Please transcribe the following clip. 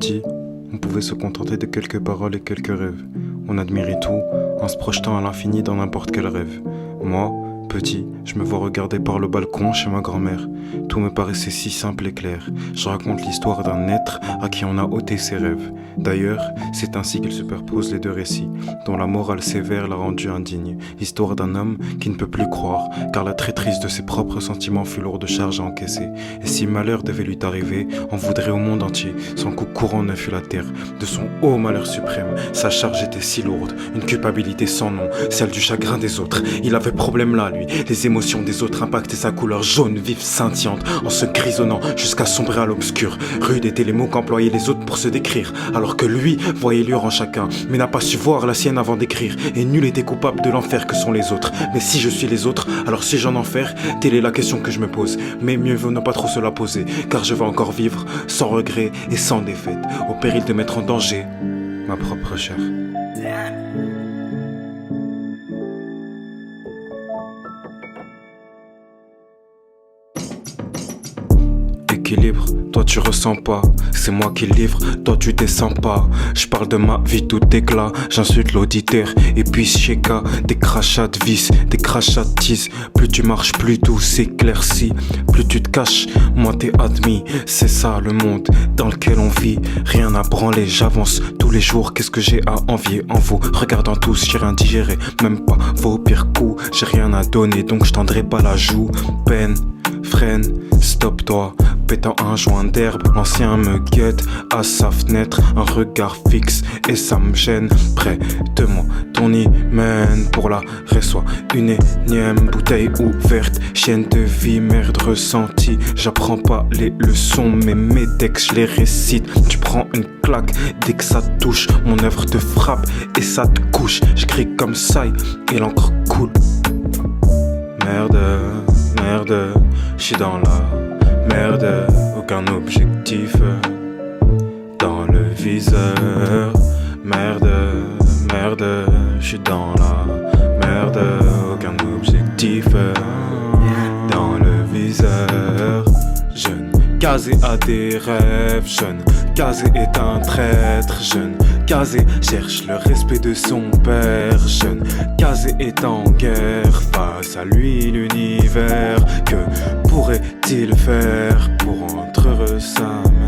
petit, on pouvait se contenter de quelques paroles et quelques rêves. On admirait tout en se projetant à l'infini dans n'importe quel rêve. Moi, petit, je me vois regarder par le balcon chez ma grand-mère. Tout me paraissait si simple et clair. Je raconte l'histoire d'un être à qui on a ôté ses rêves. D'ailleurs, c'est ainsi qu'ils superposent les deux récits, dont la morale sévère l'a rendu indigne. Histoire d'un homme qui ne peut plus croire, car la traîtrise de ses propres sentiments fut lourde charge à encaisser. Et si malheur devait lui arriver, on voudrait au monde entier, son coup courant ne fut la terre. De son haut malheur suprême, sa charge était si lourde, une culpabilité sans nom, celle du chagrin des autres. Il avait problème là, lui. Les émotions des autres impactaient sa couleur jaune, vive, scintillante, en se grisonnant jusqu'à sombrer à l'obscur. Rudes étaient les mots qu'employaient les autres pour se décrire, alors que lui voyait lueur en chacun, mais n'a pas su voir la sienne avant d'écrire. Et nul était coupable de l'enfer que sont les autres. Mais si je suis les autres, alors suis-je en enfer? Telle est la question que je me pose. Mais mieux vaut ne pas trop se la poser, car je vais encore vivre sans regret et sans défaite, au péril de mettre en danger ma propre chair. Équilibre, toi tu ressens pas, c'est moi qui livre, toi tu descends pas. Je parle de ma vie tout éclat, j'insulte l'auditeur, et puis Sheka, des crachats de vis, des crachats de tisse. Plus tu marches, plus tout s'éclaircit, plus tu te caches, moi t'es admis. C'est ça le monde dans lequel on vit, rien à branler, j'avance tous les jours. Qu'est-ce que j'ai à envier en vous? Regardant tous, j'ai rien digéré, même pas vos pires coups. J'ai rien à donner, donc je tendrai pas la joue. Peine, freine, stop-toi. Pétant un joint d'herbe, l'ancien me guette à sa fenêtre, un regard fixe et ça me gêne. Près de moi, ton hymen pour la reçoit une énième bouteille ouverte. Chienne de vie, merde ressentie. J'apprends pas les leçons, mais mes textes je les récite. Tu prends une claque dès que ça touche, mon œuvre te frappe et ça te couche. J'écris comme ça et l'encre coule. Merde, merde, j'suis dans la merde, aucun objectif dans le viseur. Merde, merde, j'suis dans la merde, aucun objectif dans le viseur. Jeune, casé a des rêves, jeune, casé est un traître, jeune, casé cherche le respect de son père, jeune, casé est en guerre face à lui l'univers. Que pourrait-il faire pour rendre heureux sa mère?